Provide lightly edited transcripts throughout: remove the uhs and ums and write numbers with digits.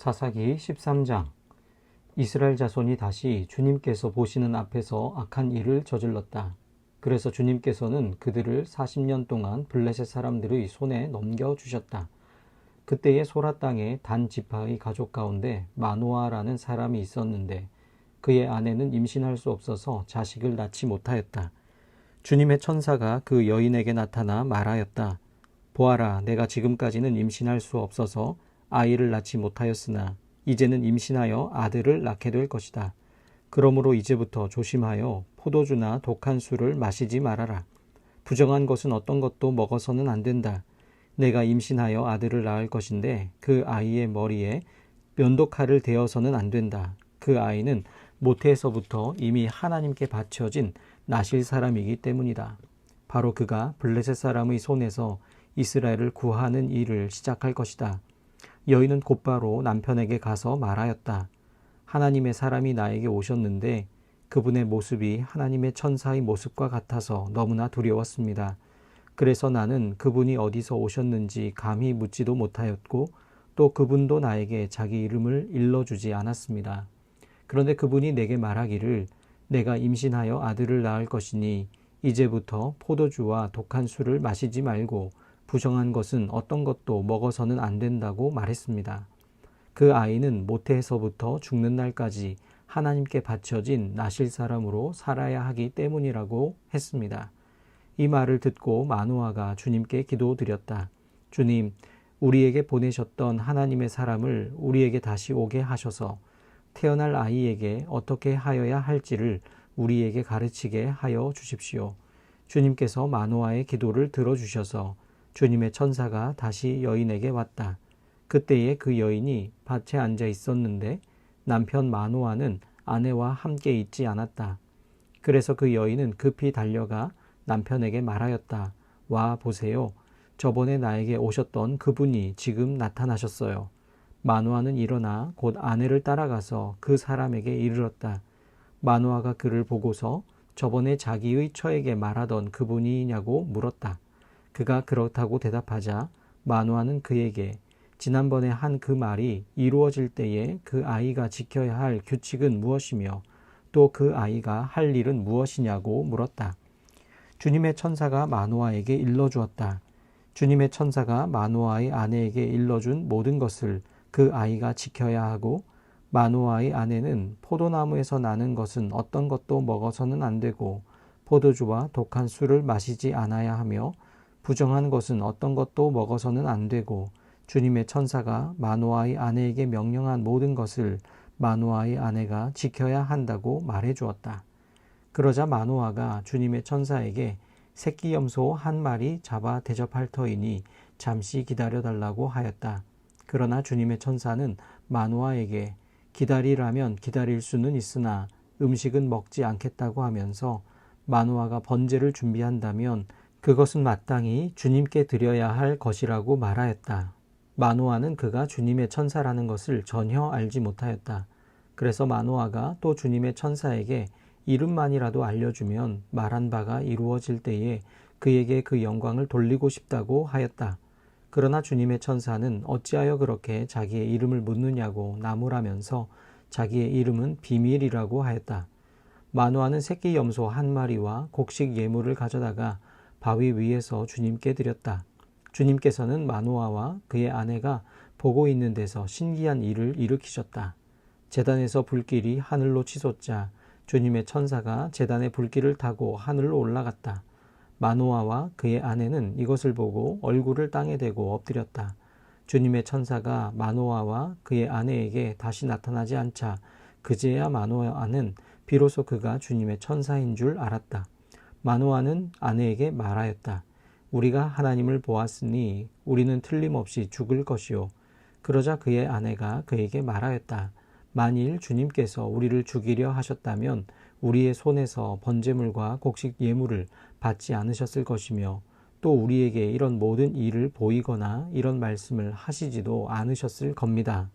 사사기 13장. 이스라엘 자손이 다시 주님께서 보시는 앞에서 악한 일을 저질렀다. 그래서 주님께서는 그들을 40년 동안 블레셋 사람들의 손에 넘겨주셨다. 그때에 소라 땅에 단 지파의 가족 가운데 마노아라는 사람이 있었는데 그의 아내는 임신할 수 없어서 자식을 낳지 못하였다. 주님의 천사가 그 여인에게 나타나 말하였다. 보아라, 내가 지금까지는 임신할 수 없어서 아이를 낳지 못하였으나 이제는 임신하여 아들을 낳게 될 것이다. 그러므로 이제부터 조심하여 포도주나 독한 술을 마시지 말아라. 부정한 것은 어떤 것도 먹어서는 안 된다. 내가 임신하여 아들을 낳을 것인데 그 아이의 머리에 면도칼을 대어서는 안 된다. 그 아이는 모태에서부터 이미 하나님께 바쳐진 나실 사람이기 때문이다. 바로 그가 블레셋 사람의 손에서 이스라엘을 구하는 일을 시작할 것이다. 여인은 곧바로 남편에게 가서 말하였다. 하나님의 사람이 나에게 오셨는데 그분의 모습이 하나님의 천사의 모습과 같아서 너무나 두려웠습니다. 그래서 나는 그분이 어디서 오셨는지 감히 묻지도 못하였고 또 그분도 나에게 자기 이름을 일러주지 않았습니다. 그런데 그분이 내게 말하기를 내가 임신하여 아들을 낳을 것이니 이제부터 포도주와 독한 술을 마시지 말고 부정한 것은 어떤 것도 먹어서는 안 된다고 말했습니다. 그 아이는 모태에서부터 죽는 날까지 하나님께 바쳐진 나실 사람으로 살아야 하기 때문이라고 했습니다. 이 말을 듣고 마노아가 주님께 기도드렸다. 주님, 우리에게 보내셨던 하나님의 사람을 우리에게 다시 오게 하셔서 태어날 아이에게 어떻게 하여야 할지를 우리에게 가르치게 하여 주십시오. 주님께서 마노아의 기도를 들어주셔서 주님의 천사가 다시 여인에게 왔다. 그때에 그 여인이 밭에 앉아 있었는데 남편 마노아는 아내와 함께 있지 않았다. 그래서 그 여인은 급히 달려가 남편에게 말하였다. 와 보세요. 저번에 나에게 오셨던 그분이 지금 나타나셨어요. 마노아는 일어나 곧 아내를 따라가서 그 사람에게 이르렀다. 마노아가 그를 보고서 저번에 자기의 처에게 말하던 그분이냐고 물었다. 그가 그렇다고 대답하자 마노아는 그에게 지난번에 한 그 말이 이루어질 때에 그 아이가 지켜야 할 규칙은 무엇이며 또 그 아이가 할 일은 무엇이냐고 물었다. 주님의 천사가 마노아에게 일러주었다. 주님의 천사가 마노아의 아내에게 일러준 모든 것을 그 아이가 지켜야 하고 마노아의 아내는 포도나무에서 나는 것은 어떤 것도 먹어서는 안 되고 포도주와 독한 술을 마시지 않아야 하며 부정한 것은 어떤 것도 먹어서는 안 되고 주님의 천사가 마노아의 아내에게 명령한 모든 것을 마노아의 아내가 지켜야 한다고 말해 주었다. 그러자 마노아가 주님의 천사에게 새끼 염소 한 마리 잡아 대접할 터이니 잠시 기다려달라고 하였다. 그러나 주님의 천사는 마노아에게 기다리라면 기다릴 수는 있으나 음식은 먹지 않겠다고 하면서 마노아가 번제를 준비한다면 그것은 마땅히 주님께 드려야 할 것이라고 말하였다. 마노아는 그가 주님의 천사라는 것을 전혀 알지 못하였다. 그래서 마노아가 또 주님의 천사에게 이름만이라도 알려주면 말한 바가 이루어질 때에 그에게 그 영광을 돌리고 싶다고 하였다. 그러나 주님의 천사는 어찌하여 그렇게 자기의 이름을 묻느냐고 나무라면서 자기의 이름은 비밀이라고 하였다. 마노아는 새끼 염소 한 마리와 곡식 예물을 가져다가 바위 위에서 주님께 드렸다. 주님께서는 마노아와 그의 아내가 보고 있는 데서 신기한 일을 일으키셨다. 제단에서 불길이 하늘로 치솟자 주님의 천사가 제단의 불길을 타고 하늘로 올라갔다. 마노아와 그의 아내는 이것을 보고 얼굴을 땅에 대고 엎드렸다. 주님의 천사가 마노아와 그의 아내에게 다시 나타나지 않자 그제야 마노아는 비로소 그가 주님의 천사인 줄 알았다. 마노아는 아내에게 말하였다. 우리가 하나님을 보았으니 우리는 틀림없이 죽을 것이요. 그러자 그의 아내가 그에게 말하였다. 만일 주님께서 우리를 죽이려 하셨다면 우리의 손에서 번제물과 곡식 예물을 받지 않으셨을 것이며 또 우리에게 이런 모든 일을 보이거나 이런 말씀을 하시지도 않으셨을 겁니다.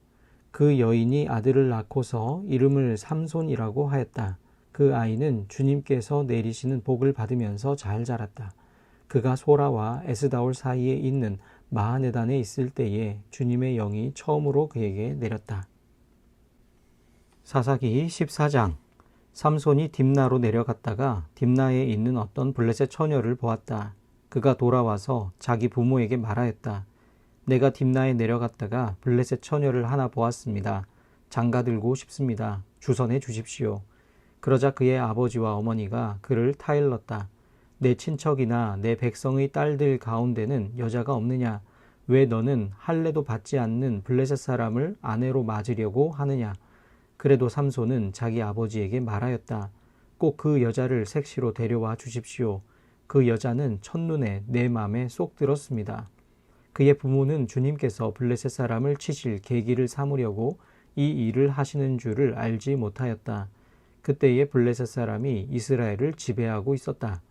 그 여인이 아들을 낳고서 이름을 삼손이라고 하였다. 그 아이는 주님께서 내리시는 복을 받으면서 잘 자랐다. 그가 소라와 에스다올 사이에 있는 마하네단에 있을 때에 주님의 영이 처음으로 그에게 내렸다. 사사기 14장. 삼손이 딥나로 내려갔다가 딥나에 있는 어떤 블레셋 처녀를 보았다. 그가 돌아와서 자기 부모에게 말하였다. 내가 딥나에 내려갔다가 블레셋 처녀를 하나 보았습니다. 장가들고 싶습니다. 주선해 주십시오. 그러자 그의 아버지와 어머니가 그를 타일렀다. 내 친척이나 내 백성의 딸들 가운데는 여자가 없느냐? 왜 너는 할례도 받지 않는 블레셋 사람을 아내로 맞으려고 하느냐? 그래도 삼손은 자기 아버지에게 말하였다. 꼭 그 여자를 색시로 데려와 주십시오. 그 여자는 첫눈에 내 맘에 쏙 들었습니다. 그의 부모는 주님께서 블레셋 사람을 치실 계기를 삼으려고 이 일을 하시는 줄을 알지 못하였다. 그때에 블레셋 사람이 이스라엘을 지배하고 있었다.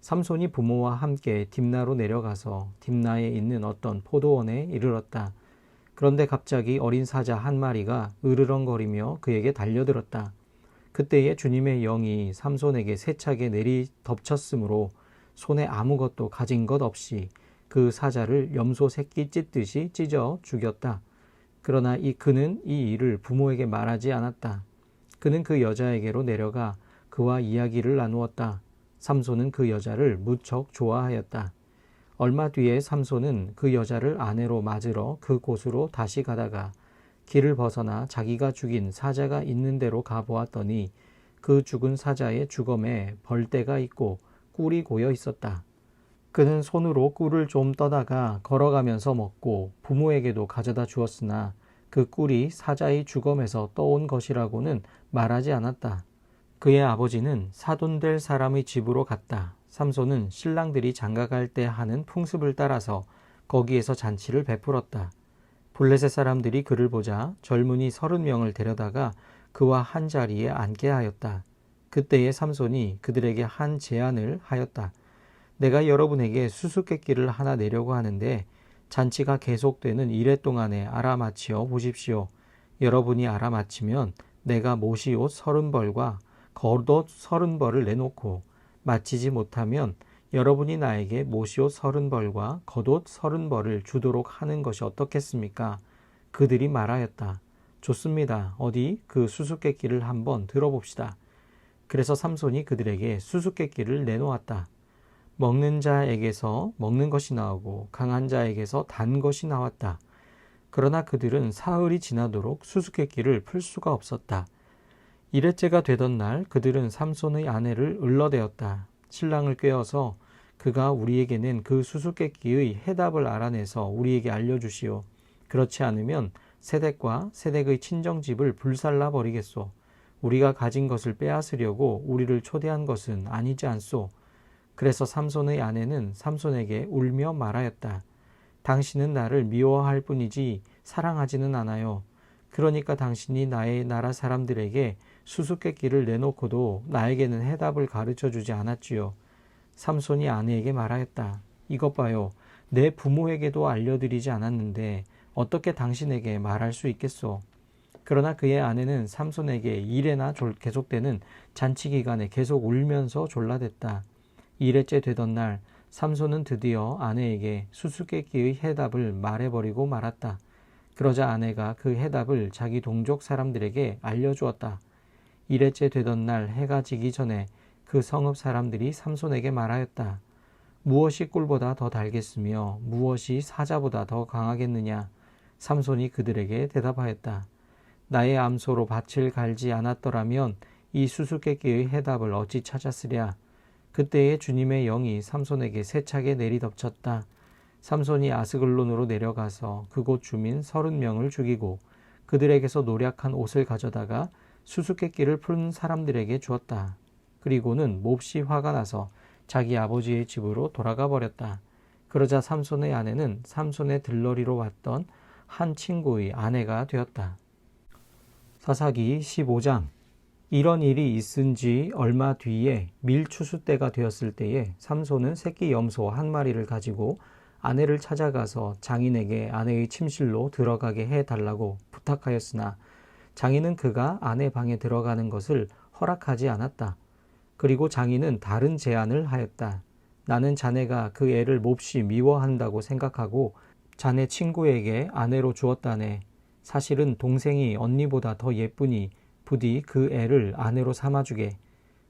삼손이 부모와 함께 딥나로 내려가서 딥나에 있는 어떤 포도원에 이르렀다. 그런데 갑자기 어린 사자 한 마리가 으르렁거리며 그에게 달려들었다. 그때에 주님의 영이 삼손에게 세차게 내리 덮쳤으므로 손에 아무것도 가진 것 없이 그 사자를 염소 새끼 찢듯이 찢어 죽였다. 그러나 그는 이 일을 부모에게 말하지 않았다. 그는 그 여자에게로 내려가 그와 이야기를 나누었다. 삼손은 그 여자를 무척 좋아하였다. 얼마 뒤에 삼손은 그 여자를 아내로 맞으러 그 곳으로 다시 가다가 길을 벗어나 자기가 죽인 사자가 있는 데로 가보았더니 그 죽은 사자의 주검에 벌떼가 있고 꿀이 고여 있었다. 그는 손으로 꿀을 좀 떠다가 걸어가면서 먹고 부모에게도 가져다 주었으나 그 꿀이 사자의 주검에서 떠온 것이라고는 말하지 않았다. 그의 아버지는 사돈될 사람의 집으로 갔다. 삼손은 신랑들이 장가갈 때 하는 풍습을 따라서 거기에서 잔치를 베풀었다. 블레셋 사람들이 그를 보자 젊은이 30명을 데려다가 그와 한 자리에 앉게 하였다. 그때에 삼손이 그들에게 한 제안을 하였다. 내가 여러분에게 수수께끼를 하나 내려고 하는데 잔치가 계속되는 이래 동안에 알아맞히어 보십시오. 여러분이 알아맞히면 내가 모시옷 30벌과 겉옷 30벌을 내놓고 마치지 못하면 여러분이 나에게 모시옷 30벌과 겉옷 30벌을 주도록 하는 것이 어떻겠습니까? 그들이 말하였다. 좋습니다. 어디 그 수수께끼를 한번 들어봅시다. 그래서 삼손이 그들에게 수수께끼를 내놓았다. 먹는 자에게서 먹는 것이 나오고 강한 자에게서 단 것이 나왔다. 그러나 그들은 사흘이 지나도록 수수께끼를 풀 수가 없었다. 일회째가 되던 날 그들은 삼손의 아내를 을러대었다. 신랑을 꾀어서 그가 우리에게 낸 그 수수께끼의 해답을 알아내서 우리에게 알려주시오. 그렇지 않으면 세덱과 세덱의 친정집을 불살라 버리겠소. 우리가 가진 것을 빼앗으려고 우리를 초대한 것은 아니지 않소. 그래서 삼손의 아내는 삼손에게 울며 말하였다. 당신은 나를 미워할 뿐이지 사랑하지는 않아요. 그러니까 당신이 나의 나라 사람들에게 수수께끼를 내놓고도 나에게는 해답을 가르쳐 주지 않았지요. 삼손이 아내에게 말하였다. 이것 봐요. 내 부모에게도 알려드리지 않았는데 어떻게 당신에게 말할 수 있겠소. 그러나 그의 아내는 삼손에게 이래나 계속되는 잔치 기간에 계속 울면서 졸라댔다. 2회째 되던 날 삼손은 드디어 아내에게 수수께끼의 해답을 말해버리고 말았다. 그러자 아내가 그 해답을 자기 동족 사람들에게 알려주었다. 1회째 되던 날 해가 지기 전에 그 성읍 사람들이 삼손에게 말하였다. 무엇이 꿀보다 더 달겠으며 무엇이 사자보다 더 강하겠느냐? 삼손이 그들에게 대답하였다. 나의 암소로 밭을 갈지 않았더라면 이 수수께끼의 해답을 어찌 찾았으랴? 그때에 주님의 영이 삼손에게 세차게 내리덮쳤다. 삼손이 아스글론으로 내려가서 그곳 주민 30명을 죽이고 그들에게서 노략한 옷을 가져다가 수수께끼를 푼 사람들에게 주었다. 그리고는 몹시 화가 나서 자기 아버지의 집으로 돌아가 버렸다. 그러자 삼손의 아내는 삼손의 들러리로 왔던 한 친구의 아내가 되었다. 사사기 15장. 이런 일이 있은 지 얼마 뒤에 밀추수 때가 되었을 때에 삼손은 새끼 염소 한 마리를 가지고 아내를 찾아가서 장인에게 아내의 침실로 들어가게 해달라고 부탁하였으나 장인은 그가 아내 방에 들어가는 것을 허락하지 않았다. 그리고 장인은 다른 제안을 하였다. 나는 자네가 그 애를 몹시 미워한다고 생각하고 자네 친구에게 아내로 주었다네. 사실은 동생이 언니보다 더 예쁘니 부디 그 애를 아내로 삼아주게.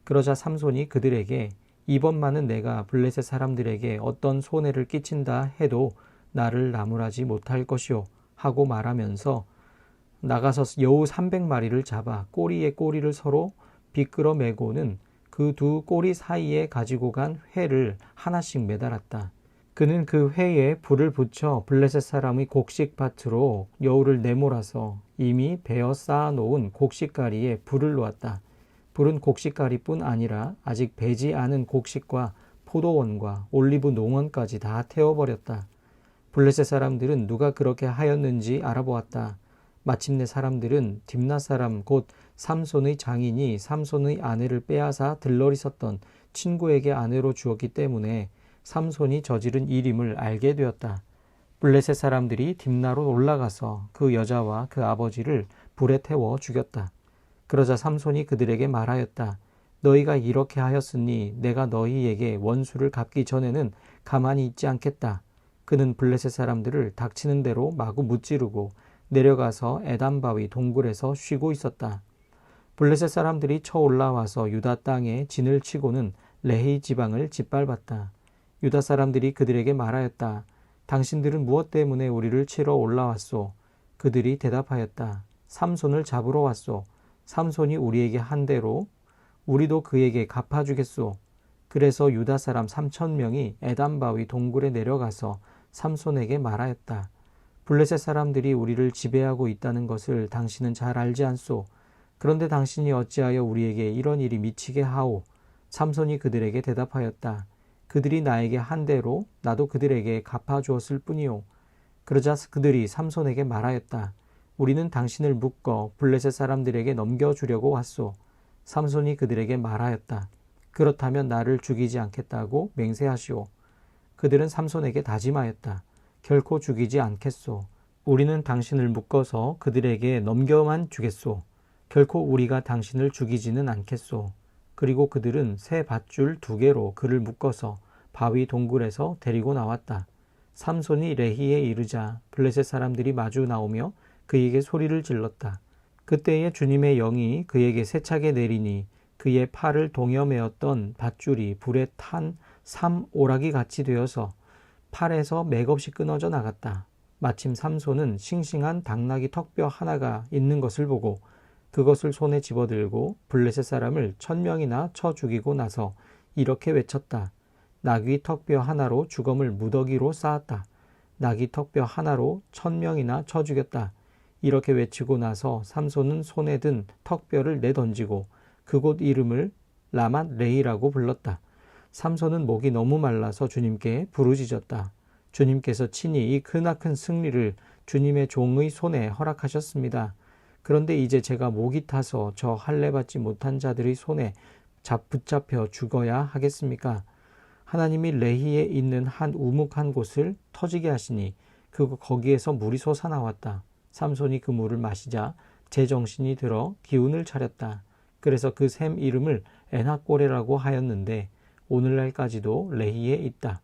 그러자 삼손이 그들에게 이번만은 내가 블레셋 사람들에게 어떤 손해를 끼친다 해도 나를 나무라지 못할 것이오 하고 말하면서 나가서 여우 300마리를 잡아 꼬리에 꼬리를 서로 비끌어 매고는 그 두 꼬리 사이에 가지고 간 회를 하나씩 매달았다. 그는 그 회에 불을 붙여 블레셋 사람의 곡식밭으로 여우를 내몰아서 이미 베어 쌓아놓은 곡식가리에 불을 놓았다. 불은 곡식가리뿐 아니라 아직 배지 않은 곡식과 포도원과 올리브 농원까지 다 태워버렸다. 블레셋 사람들은 누가 그렇게 하였는지 알아보았다. 마침내 사람들은 딥나 사람 곧 삼손의 장인이 삼손의 아내를 빼앗아 들러리섰던 친구에게 아내로 주었기 때문에 삼손이 저지른 일임을 알게 되었다. 블레셋 사람들이 딥나로 올라가서 그 여자와 그 아버지를 불에 태워 죽였다. 그러자 삼손이 그들에게 말하였다. 너희가 이렇게 하였으니 내가 너희에게 원수를 갚기 전에는 가만히 있지 않겠다. 그는 블레셋 사람들을 닥치는 대로 마구 무찌르고 내려가서 에담바위 동굴에서 쉬고 있었다. 블레셋 사람들이 쳐 올라와서 유다 땅에 진을 치고는 레히 지방을 짓밟았다. 유다 사람들이 그들에게 말하였다. 당신들은 무엇 때문에 우리를 치러 올라왔소? 그들이 대답하였다. 삼손을 잡으러 왔소. 삼손이 우리에게 한 대로 우리도 그에게 갚아주겠소. 그래서 유다 사람 3,000명이 에담바위 동굴에 내려가서 삼손에게 말하였다. 블레셋 사람들이 우리를 지배하고 있다는 것을 당신은 잘 알지 않소. 그런데 당신이 어찌하여 우리에게 이런 일이 미치게 하오? 삼손이 그들에게 대답하였다. 그들이 나에게 한 대로 나도 그들에게 갚아주었을 뿐이오. 그러자 그들이 삼손에게 말하였다. 우리는 당신을 묶어 블레셋 사람들에게 넘겨주려고 왔소. 삼손이 그들에게 말하였다. 그렇다면 나를 죽이지 않겠다고 맹세하시오. 그들은 삼손에게 다짐하였다. 결코 죽이지 않겠소. 우리는 당신을 묶어서 그들에게 넘겨만 주겠소. 결코 우리가 당신을 죽이지는 않겠소. 그리고 그들은 새 밧줄 2개로 그를 묶어서 바위 동굴에서 데리고 나왔다. 삼손이 레히에 이르자 블레셋 사람들이 마주 나오며 그에게 소리를 질렀다. 그때에 주님의 영이 그에게 세차게 내리니 그의 팔을 동여매었던 밧줄이 불에 탄 삼오라기 같이 되어서 팔에서 맥없이 끊어져 나갔다. 마침 삼손은 싱싱한 당나귀 턱뼈 하나가 있는 것을 보고 그것을 손에 집어들고 블레셋 사람을 1,000명이나 쳐 죽이고 나서 이렇게 외쳤다. 나귀 턱뼈 하나로 주검을 무더기로 쌓았다. 나귀 턱뼈 하나로 1,000명이나 쳐 죽였다. 이렇게 외치고 나서 삼손은 손에 든 턱뼈를 내던지고 그곳 이름을 라맛 레히라고 불렀다. 삼손은 목이 너무 말라서 주님께 부르짖었다. 주님께서 친히 이 크나큰 승리를 주님의 종의 손에 허락하셨습니다. 그런데 이제 제가 목이 타서 저 할례받지 못한 자들의 손에 붙잡혀 죽어야 하겠습니까? 하나님이 레히에 있는 한 우묵한 곳을 터지게 하시니 거기에서 물이 솟아나왔다. 삼손이 그 물을 마시자 제정신이 들어 기운을 차렸다. 그래서 그 샘 이름을 에낙고레라고 하였는데 오늘날까지도 레히에 있다.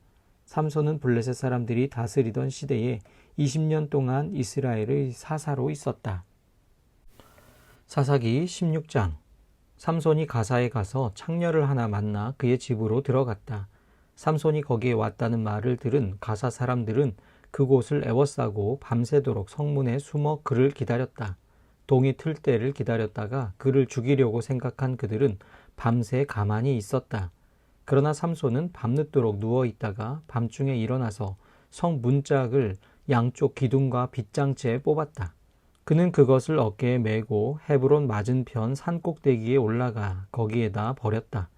삼손은 블레셋 사람들이 다스리던 시대에 20년 동안 이스라엘의 사사로 있었다. 사사기 16장. 삼손이 가사에 가서 창녀를 하나 만나 그의 집으로 들어갔다. 삼손이 거기에 왔다는 말을 들은 가사 사람들은 그곳을 에워싸고 밤새도록 성문에 숨어 그를 기다렸다. 동이 틀 때를 기다렸다가 그를 죽이려고 생각한 그들은 밤새 가만히 있었다. 그러나 삼손은 밤늦도록 누워있다가 밤중에 일어나서 성 문짝을 양쪽 기둥과 빗장채에 뽑았다. 그는 그것을 어깨에 메고 헤브론 맞은편 산꼭대기에 올라가 거기에다 버렸다.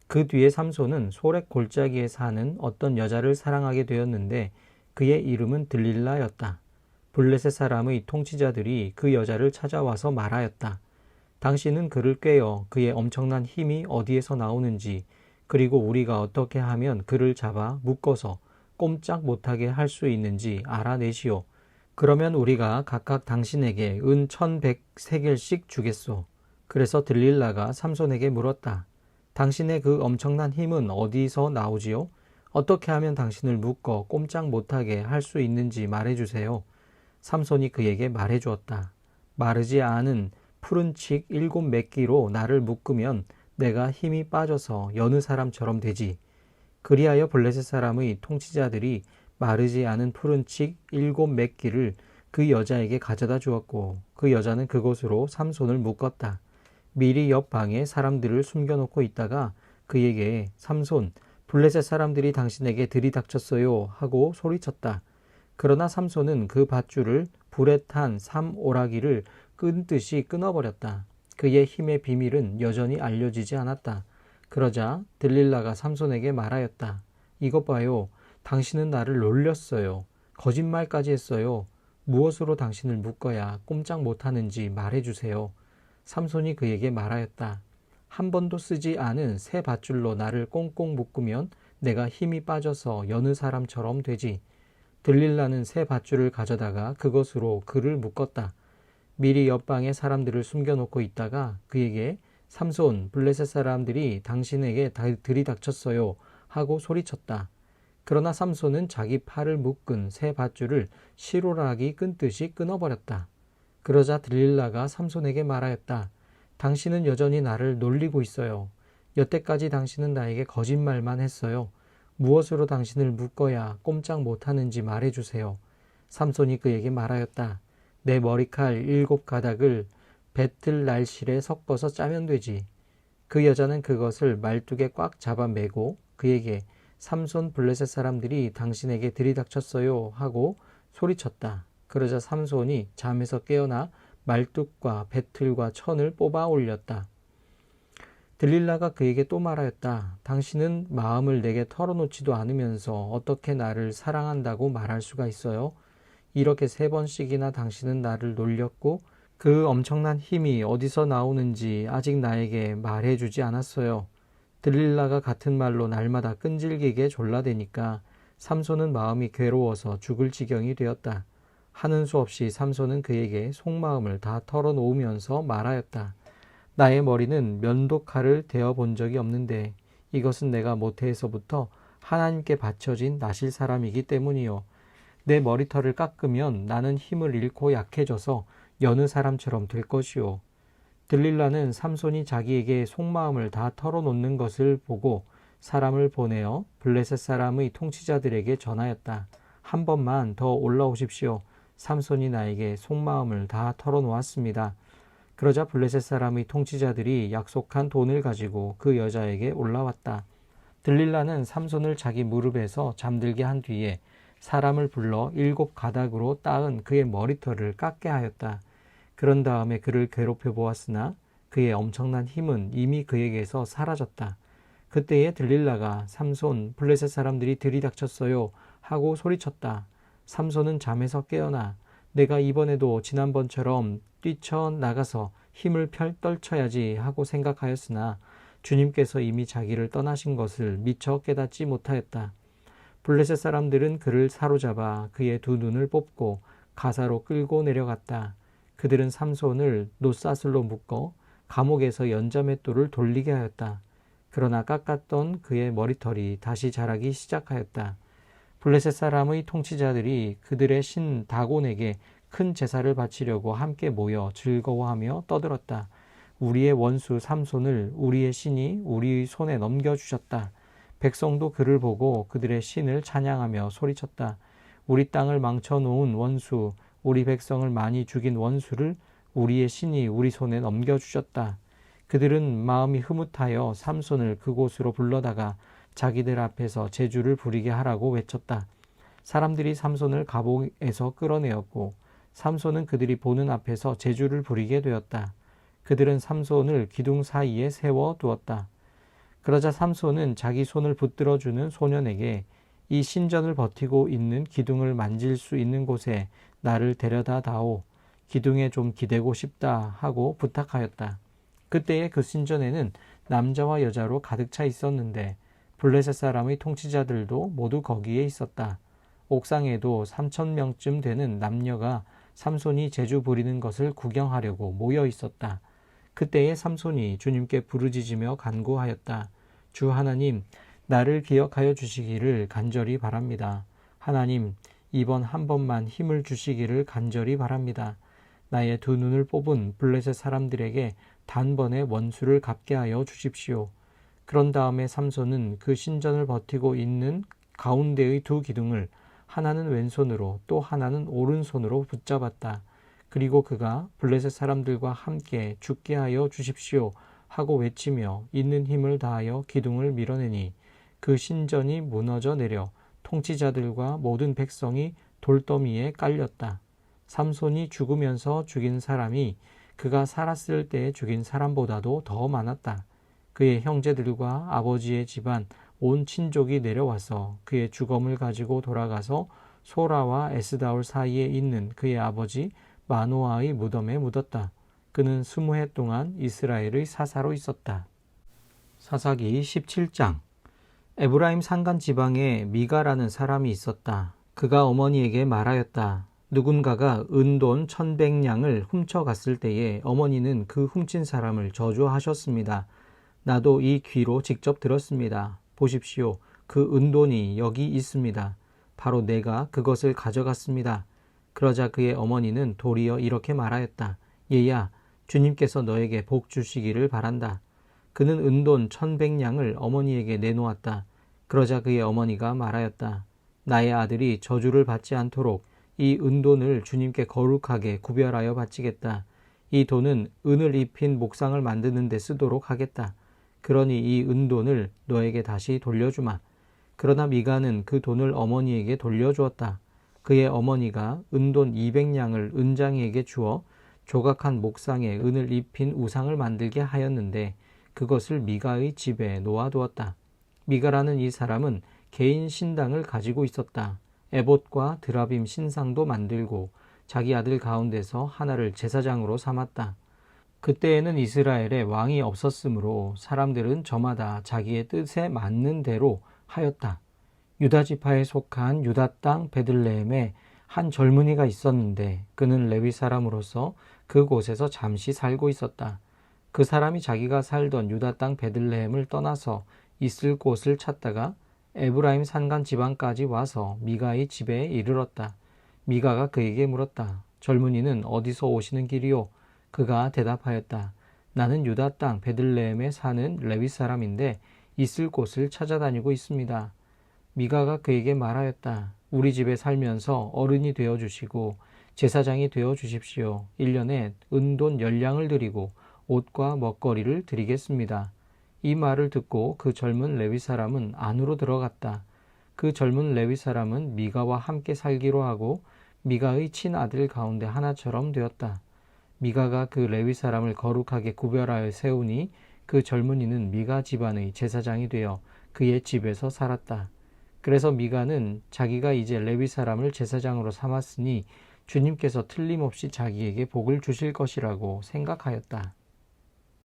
그 뒤에 삼손은 소렉 골짜기에 사는 어떤 여자를 사랑하게 되었는데 그의 이름은 들릴라였다. 블레셋 사람의 통치자들이 그 여자를 찾아와서 말하였다. 당신은 그를 꿰어 그의 엄청난 힘이 어디에서 나오는지 그리고 우리가 어떻게 하면 그를 잡아 묶어서 꼼짝 못하게 할 수 있는지 알아내시오. 그러면 우리가 각각 당신에게 은 1,100세겔씩 주겠소. 그래서 들릴라가 삼손에게 물었다. 당신의 그 엄청난 힘은 어디서 나오지요? 어떻게 하면 당신을 묶어 꼼짝 못하게 할 수 있는지 말해주세요. 삼손이 그에게 말해주었다. 마르지 않은 푸른 칡 7매끼로 나를 묶으면 내가 힘이 빠져서 여느 사람처럼 되지. 그리하여 블레셋 사람의 통치자들이 마르지 않은 푸른 칡 7매끼를 그 여자에게 가져다 주었고 그 여자는 그것으로 삼손을 묶었다. 미리 옆 방에 사람들을 숨겨놓고 있다가 그에게 삼손, 블레셋 사람들이 당신에게 들이닥쳤어요 하고 소리쳤다. 그러나 삼손은 그 밧줄을 불에 탄 삼오라기를 끈 듯이 끊어버렸다. 그의 힘의 비밀은 여전히 알려지지 않았다. 그러자 들릴라가 삼손에게 말하였다. 이것 봐요. 당신은 나를 놀렸어요. 거짓말까지 했어요. 무엇으로 당신을 묶어야 꼼짝 못하는지 말해주세요. 삼손이 그에게 말하였다. 한 번도 쓰지 않은 새 밧줄로 나를 꽁꽁 묶으면 내가 힘이 빠져서 여느 사람처럼 되지. 들릴라는 새 밧줄을 가져다가 그것으로 그를 묶었다. 미리 옆방에 사람들을 숨겨놓고 있다가 그에게 삼손, 블레셋 사람들이 당신에게 들이닥쳤어요 하고 소리쳤다. 그러나 삼손은 자기 팔을 묶은 새 밧줄을 시로라기 끈듯이 끊어버렸다. 그러자 들릴라가 삼손에게 말하였다. 당신은 여전히 나를 놀리고 있어요. 여태까지 당신은 나에게 거짓말만 했어요. 무엇으로 당신을 묶어야 꼼짝 못하는지 말해주세요. 삼손이 그에게 말하였다. 내 머리칼 7가닥을 배틀 날실에 섞어서 짜면 되지. 그 여자는 그것을 말뚝에 꽉 잡아 매고 그에게 삼손 블레셋 사람들이 당신에게 들이닥쳤어요 하고 소리쳤다. 그러자 삼손이 잠에서 깨어나 말뚝과 배틀과 천을 뽑아 올렸다. 들릴라가 그에게 또 말하였다. 당신은 마음을 내게 털어놓지도 않으면서 어떻게 나를 사랑한다고 말할 수가 있어요? 이렇게 3번씩이나 당신은 나를 놀렸고 그 엄청난 힘이 어디서 나오는지 아직 나에게 말해주지 않았어요. 들릴라가 같은 말로 날마다 끈질기게 졸라대니까 삼손은 마음이 괴로워서 죽을 지경이 되었다. 하는 수 없이 삼손은 그에게 속마음을 다 털어놓으면서 말하였다. 나의 머리는 면도칼을 대어 본 적이 없는데 이것은 내가 모태에서부터 하나님께 바쳐진 나실 사람이기 때문이요. 내 머리털을 깎으면 나는 힘을 잃고 약해져서 여느 사람처럼 될 것이요. 들릴라는 삼손이 자기에게 속마음을 다 털어놓는 것을 보고 사람을 보내어 블레셋 사람의 통치자들에게 전하였다. 한 번만 더 올라오십시오. 삼손이 나에게 속마음을 다 털어놓았습니다. 그러자 블레셋 사람의 통치자들이 약속한 돈을 가지고 그 여자에게 올라왔다. 들릴라는 삼손을 자기 무릎에서 잠들게 한 뒤에 사람을 불러 7가닥으로 따은 그의 머리털을 깎게 하였다. 그런 다음에 그를 괴롭혀 보았으나 그의 엄청난 힘은 이미 그에게서 사라졌다. 그때에 들릴라가 삼손, 블레셋 사람들이 들이닥쳤어요 하고 소리쳤다. 삼손은 잠에서 깨어나 내가 이번에도 지난번처럼 뛰쳐나가서 힘을 떨쳐야지 하고 생각하였으나 주님께서 이미 자기를 떠나신 것을 미처 깨닫지 못하였다. 블레셋 사람들은 그를 사로잡아 그의 2눈을 뽑고 가사로 끌고 내려갔다. 그들은 삼손을 놋사슬로 묶어 감옥에서 연자맷돌을 돌리게 하였다. 그러나 깎았던 그의 머리털이 다시 자라기 시작하였다. 블레셋 사람의 통치자들이 그들의 신 다곤에게 큰 제사를 바치려고 함께 모여 즐거워하며 떠들었다. 우리의 원수 삼손을 우리의 신이 우리 손에 넘겨주셨다. 백성도 그를 보고 그들의 신을 찬양하며 소리쳤다. 우리 땅을 망쳐놓은 원수, 우리 백성을 많이 죽인 원수를 우리의 신이 우리 손에 넘겨주셨다. 그들은 마음이 흐뭇하여 삼손을 그곳으로 불러다가 자기들 앞에서 제주를 부리게 하라고 외쳤다. 사람들이 삼손을 감옥에서 끌어내었고 삼손은 그들이 보는 앞에서 제주를 부리게 되었다. 그들은 삼손을 기둥 사이에 세워두었다. 그러자 삼손은 자기 손을 붙들어주는 소년에게 이 신전을 버티고 있는 기둥을 만질 수 있는 곳에 나를 데려다 다오. 기둥에 좀 기대고 싶다 하고 부탁하였다. 그때의 그 신전에는 남자와 여자로 가득 차 있었는데 블레셋 사람의 통치자들도 모두 거기에 있었다. 옥상에도 3,000명쯤 되는 남녀가 삼손이 제주 부리는 것을 구경하려고 모여 있었다. 그때에 삼손이 주님께 부르짖으며 간구하였다. 주 하나님, 나를 기억하여 주시기를 간절히 바랍니다. 하나님, 이번 한 번만 힘을 주시기를 간절히 바랍니다. 나의 두 눈을 뽑은 블레셋 사람들에게 단번에 원수를 갚게 하여 주십시오. 그런 다음에 삼손은 그 신전을 버티고 있는 가운데의 두 기둥을 하나는 왼손으로 또 하나는 오른손으로 붙잡았다. 그리고 그가 블레셋 사람들과 함께 죽게 하여 주십시오 하고 외치며 있는 힘을 다하여 기둥을 밀어내니 그 신전이 무너져 내려 통치자들과 모든 백성이 돌더미에 깔렸다. 삼손이 죽으면서 죽인 사람이 그가 살았을 때 죽인 사람보다도 더 많았다. 그의 형제들과 아버지의 집안 온 친족이 내려와서 그의 주검을 가지고 돌아가서 소라와 에스다올 사이에 있는 그의 아버지 마노아의 무덤에 묻었다. 그는 20해 동안 이스라엘의 사사로 있었다. 사사기 17장. 에브라임 산간 지방에 미가라는 사람이 있었다. 그가 어머니에게 말하였다. 누군가가 은돈 1,100냥을 훔쳐갔을 때에 어머니는 그 훔친 사람을 저주하셨습니다. 나도 이 귀로 직접 들었습니다. 보십시오. 그 은돈이 여기 있습니다. 바로 내가 그것을 가져갔습니다. 그러자 그의 어머니는 도리어 이렇게 말하였다. 얘야, 주님께서 너에게 복 주시기를 바란다. 그는 은돈 1,100냥을 어머니에게 내놓았다. 그러자 그의 어머니가 말하였다. 나의 아들이 저주를 받지 않도록 이 은돈을 주님께 거룩하게 구별하여 바치겠다. 이 돈은 은을 입힌 목상을 만드는 데 쓰도록 하겠다. 그러니 이 은돈을 너에게 다시 돌려주마. 그러나 미가는 그 돈을 어머니에게 돌려주었다. 그의 어머니가 은돈 200냥을 은장이에게 주어 조각한 목상에 은을 입힌 우상을 만들게 하였는데 그것을 미가의 집에 놓아두었다. 미가라는 이 사람은 개인 신당을 가지고 있었다. 에봇과 드라빔 신상도 만들고 자기 아들 가운데서 하나를 제사장으로 삼았다. 그때에는 이스라엘에 왕이 없었으므로 사람들은 저마다 자기의 뜻에 맞는 대로 하였다. 유다 지파에 속한 유다 땅 베들레헴에 한 젊은이가 있었는데 그는 레위 사람으로서 그곳에서 잠시 살고 있었다. 그 사람이 자기가 살던 유다 땅 베들레헴을 떠나서 있을 곳을 찾다가 에브라임 산간 지방까지 와서 미가의 집에 이르렀다. 미가가 그에게 물었다. 젊은이는 어디서 오시는 길이요? 그가 대답하였다. 나는 유다 땅 베들레헴에 사는 레위 사람인데 있을 곳을 찾아다니고 있습니다. 미가가 그에게 말하였다. 우리 집에 살면서 어른이 되어주시고 제사장이 되어주십시오. 1년에 은돈 10냥을 드리고 옷과 먹거리를 드리겠습니다. 이 말을 듣고 그 젊은 레위 사람은 안으로 들어갔다. 그 젊은 레위 사람은 미가와 함께 살기로 하고 미가의 친아들 가운데 하나처럼 되었다. 미가가 그 레위 사람을 거룩하게 구별하여 세우니 그 젊은이는 미가 집안의 제사장이 되어 그의 집에서 살았다. 그래서 미가는 자기가 이제 레위 사람을 제사장으로 삼았으니 주님께서 틀림없이 자기에게 복을 주실 것이라고 생각하였다.